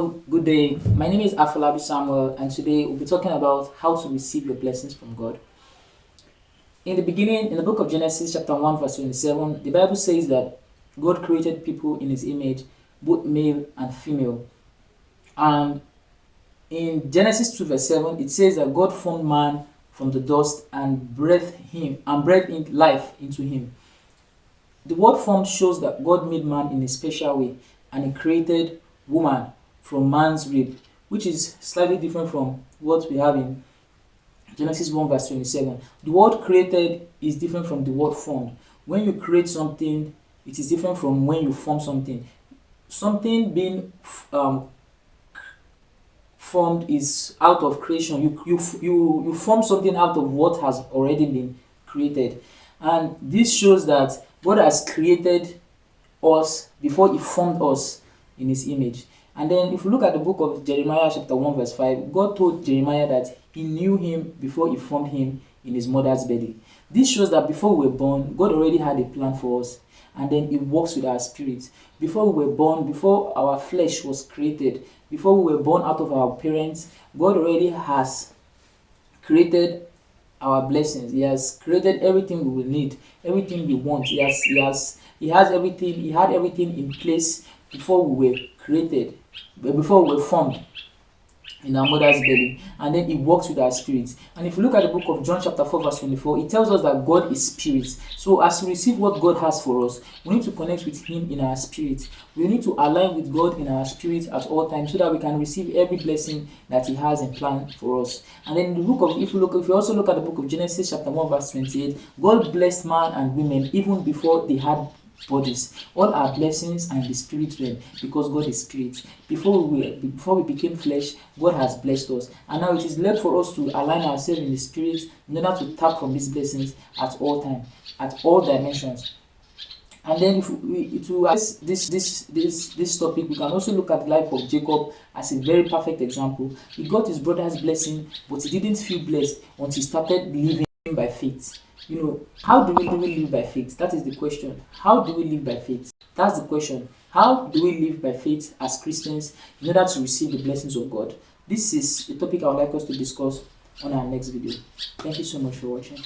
Good day. My name is Afolabi Samuel, and today we'll be talking about how to receive your blessings from God. In the beginning, in the book of Genesis, chapter 1, verse 27, the Bible says that God created people in his image, both male and female. And in Genesis 2, verse 7, it says that God formed man from the dust and breathed in life into him. The word formed shows that God made man in a special way, and he created woman from man's rib, which is slightly different from what we have in Genesis 1 verse 27. The word created is different from the word formed. When you create something, it is different from when you form something. Something being formed is out of creation. You form something out of what has already been created. And this shows that God has created us before he formed us in his image. And then if you look at the book of Jeremiah chapter 1 verse 5, God told Jeremiah that he knew him before he formed him in his mother's belly. This shows that before we were born, God already had a plan for us, and then he works with our spirit. Before we were born, before our flesh was created, before we were born out of our parents, God already has created our blessings. He has created everything we will need, everything we want. He had everything in place before we were created, before we were formed in our mother's belly, and then he works with our spirits. And if you look at the book of John chapter 4 verse 24, it tells us that God is spirit. So as we receive what God has for us, we need to connect with him in our spirit. We need to align with God in our spirit at all times so that we can receive every blessing that he has in plan for us. And then in the book of, if you also look at the book of Genesis chapter 1 verse 28, God blessed man and women even before they had bodies. All our blessings are in the spirit realm because God is spirit. Before we became flesh, God has blessed us, and now it is left for us to align ourselves in the spirit in order to tap from these blessings at all times, at all dimensions. And then if we to address this topic, we can also look at the life of Jacob as a very perfect example. He got his brother's blessing, but he didn't feel blessed until he started living by faith. How do we live by faith? That is the question. How do we live by faith? That's the question. How do we live by faith as Christians in order to receive the blessings of God? This is a topic I would like us to discuss on our next video. Thank you so much for watching.